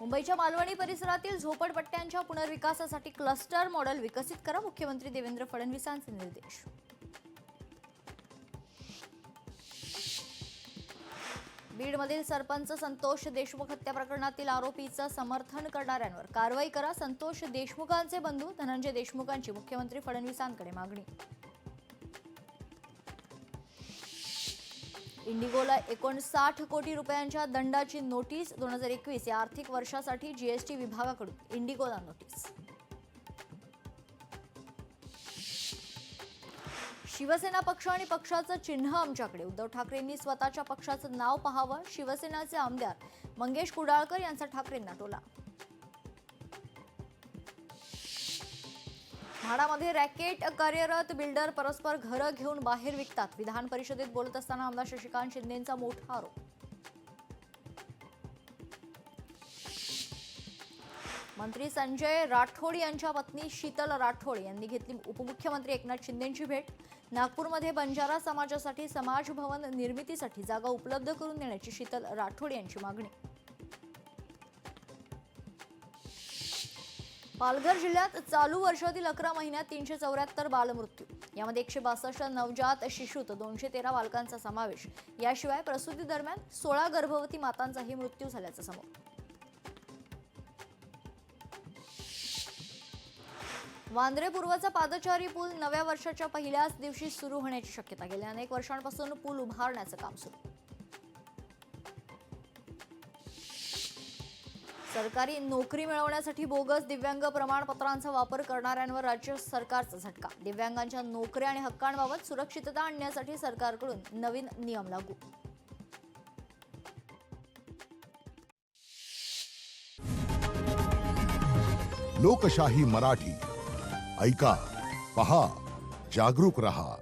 मुंबईच्या मालवणी परिसरातील झोपडपट्ट्यांच्या पुनर्विकासासाठी cluster model विकसित करा, मुख्यमंत्री देवेंद्र फडणवीसांचे निर्देश. बीडमधील सरपंच संतोष देशमुख हत्या प्रकरणातील आरोपीचं समर्थन करणाऱ्यांवर कारवाई करा, संतोष देशमुखांचे बंधू धनंजय देशमुखांची मुख्यमंत्री फडणवीसांकडे मागणी. इंडिगोला 59 कोटी रुपयांच्या दंडाची नोटीस. 2021 या आर्थिक वर्षासाठी जीएसटी विभागाकडून इंडिगोला नोटीस. शिवसेना पक्ष आणि पक्षाचं चिन्ह आमच्याकडे. उद्धव ठाकरेंनी स्वतःच्या पक्षाचं नाव पाहावं. शिवसेनाचे आमदार मंगेश कुडाळकर यांचा ठाकरेंना टोला. म्हाडामध्ये रॅकेट कार्यरत बिल्डर परस्पर घरं घेऊन बाहेर विकतात. विधान परिषदेत बोलत असताना आमदार शशिकांत शिंदेंचा मोठा आरोप. मंत्री संजय राठोड यांच्या पत्नी शीतल राठोड यांनी घेतली उपमुख्यमंत्री एकनाथ शिंदेंची भेट. नागपूरमध्ये बंजारा समाजासाठी समाज भवन निर्मितीसाठी जागा उपलब्ध करून देण्याची शीतल राठोड यांची मागणी. पालघर जिल्ह्यात चालू वर्षातील 11 महिन्यात 374 बालमृत्यू. यामध्ये 162 नवजात शिशूत 213 बालकांचा समावेश. याशिवाय प्रसूती दरम्यान 16 गर्भवती मातांचाही मृत्यू झाल्याचं समोर. वांद्रे पूर्वचा पादचारी पूल नव्या वर्षाच्या पहिल्याच दिवशी सुरू होण्याची शक्यता. गेल्या अनेक वर्षांपासून पूल उभारण्याचं काम सुरू. सरकारी नोकरी मिळवण्यासाठी बोगस दिव्यांग प्रमाणपत्रांचा वापर करणाऱ्यांवर राज्य सरकारचा झटका. दिव्यांगांच्या नोकऱ्या आणि हक्कांबाबत सुरक्षितता आणण्यासाठी सरकारकडून नवीन नियम लागू. लोकशाही मराठी ऐका, पहा, जागरूक रहा.